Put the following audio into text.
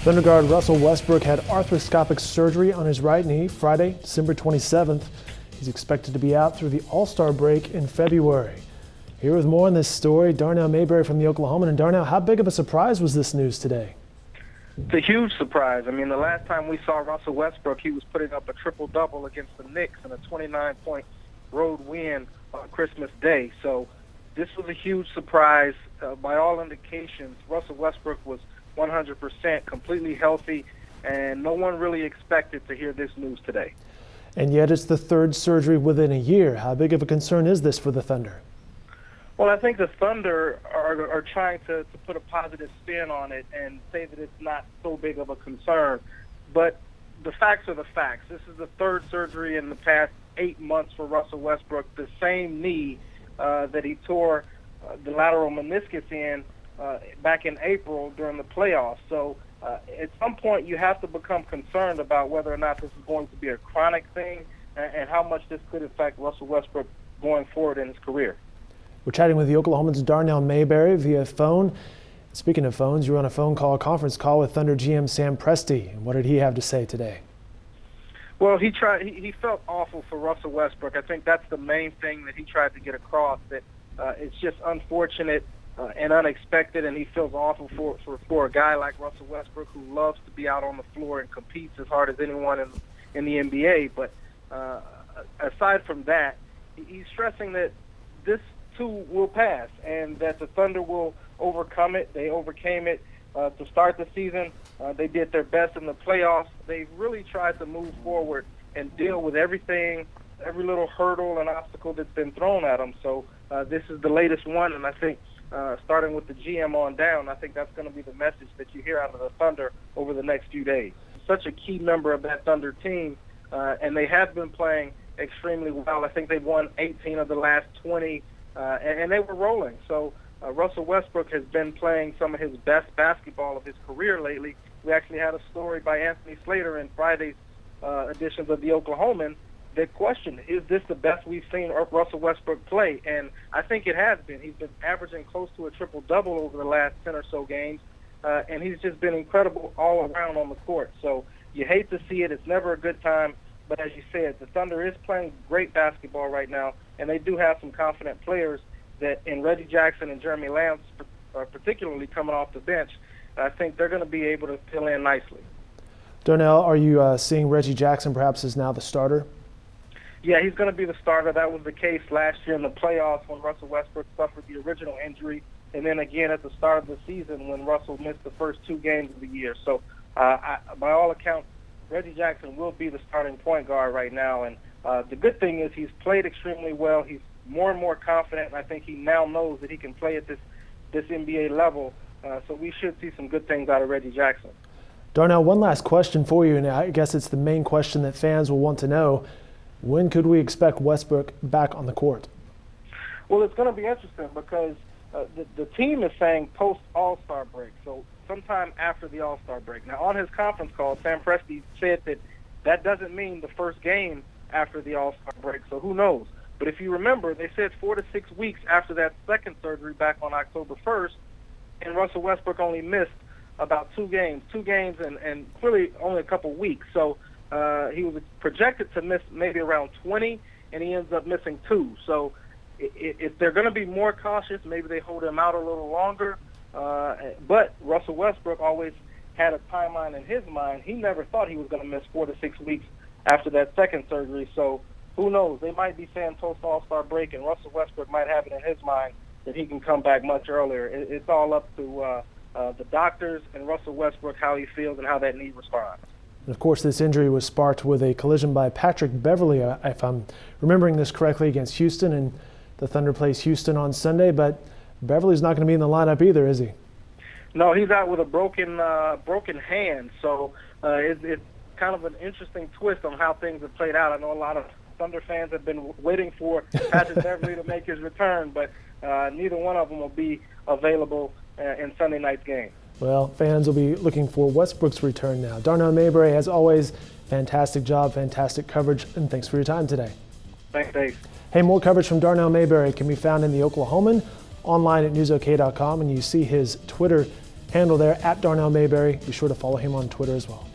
Thunder guard Russell Westbrook had arthroscopic surgery on his right knee Friday, December 27th. He's expected to be out through the All-Star break in February. Here with more on this story, Darnell Mayberry from the Oklahoman. And Darnell, how big of a surprise was this news today? It's a huge surprise. I mean, the last time we saw Russell Westbrook, he was putting up a triple-double against the Knicks in a 29-point road win on Christmas Day. So this was a huge surprise. By all indications, Russell Westbrook was 100% completely healthy, and no one really expected to hear this news today. And yet it's the third surgery within a year. How big of a concern is this for the Thunder? Well, I think the Thunder are trying to put a positive spin on it and say that it's not so big of a concern. But the facts are the facts. This is the third surgery in the past 8 months for Russell Westbrook, the same knee that he tore the lateral meniscus in back in April during the playoffs. So at some point you have to become concerned about whether or not this is going to be a chronic thing and how much this could affect Russell Westbrook going forward in his career. We're chatting with the Oklahoman's Darnell Mayberry via phone. Speaking of phones, you were on a conference call with Thunder GM Sam Presti. What did he have to say today? Well, he felt awful for Russell Westbrook. I think that's the main thing that he tried to get across, that it's just unfortunate and unexpected, and he feels awful for a guy like Russell Westbrook, who loves to be out on the floor and competes as hard as anyone in the NBA. But aside from that, he's stressing that this too will pass and that the Thunder will overcome it. They overcame it to start the season. They did their best in the playoffs. They really tried to move forward and deal with everything, every little hurdle and obstacle that's been thrown at them. So this is the latest one, and I think starting with the GM on down, I think that's going to be the message that you hear out of the Thunder over the next few days. Such a key member of that Thunder team, and they have been playing extremely well. I think they've won 18 of the last 20, and they were rolling. So Russell Westbrook has been playing some of his best basketball of his career lately. We actually had a story by Anthony Slater in Friday's editions of the Oklahoman that questioned, is this the best we've seen Russell Westbrook play? And I think it has been. He's been averaging close to a triple-double over the last 10 or so games, and he's just been incredible all around on the court. So you hate to see it. It's never a good time. But as you said, the Thunder is playing great basketball right now, and they do have some confident players that in Reggie Jackson and Jeremy Lamb, particularly coming off the bench. I think they're going to be able to fill in nicely. Darnell, are you seeing Reggie Jackson perhaps as now the starter? Yeah, he's going to be the starter. That was the case last year in the playoffs when Russell Westbrook suffered the original injury, and then again at the start of the season when Russell missed the first 2 games of the year. So by all accounts, Reggie Jackson will be the starting point guard right now. And the good thing is he's played extremely well. He's more and more confident, and I think he now knows that he can play at this NBA level. So we should see some good things out of Reggie Jackson. Darnell, one last question for you, and I guess it's the main question that fans will want to know. When could we expect Westbrook back on the court? Well, it's going to be interesting because the team is saying post-All-Star break, so sometime after the All-Star break. Now, on his conference call, Sam Presti said that doesn't mean the first game after the All-Star break, so who knows? But if you remember, they said 4 to 6 weeks after that second surgery back on October 1st, and Russell Westbrook only missed about 2 games and clearly only a couple weeks. So he was projected to miss maybe around 20, and he ends up missing 2. So if they're going to be more cautious, maybe they hold him out a little longer. But Russell Westbrook always had a timeline in his mind. He never thought he was going to miss 4 to 6 weeks after that second surgery. So who knows? They might be saying post-All-Star break, and Russell Westbrook might have it in his mind that he can come back much earlier. It's all up to the doctors and Russell Westbrook, how he feels and how that knee responds. And of course, this injury was sparked with a collision by Patrick Beverley, if I'm remembering this correctly, against Houston. And the Thunder plays Houston on Sunday, but Beverley's not going to be in the lineup either, is he? No, he's out with a broken hand. So it's kind of an interesting twist on how things have played out. I know a lot of Thunder fans have been waiting for Patrick Beverley to make his return, but neither one of them will be available in Sunday night's game. Well, fans will be looking for Westbrook's return now. Darnell Mayberry, as always, fantastic job, fantastic coverage, and thanks for your time today. Thanks, Dave. Hey, more coverage from Darnell Mayberry can be found in the Oklahoman, online at newsok.com, and you see his Twitter handle there, at Darnell Mayberry. Be sure to follow him on Twitter as well.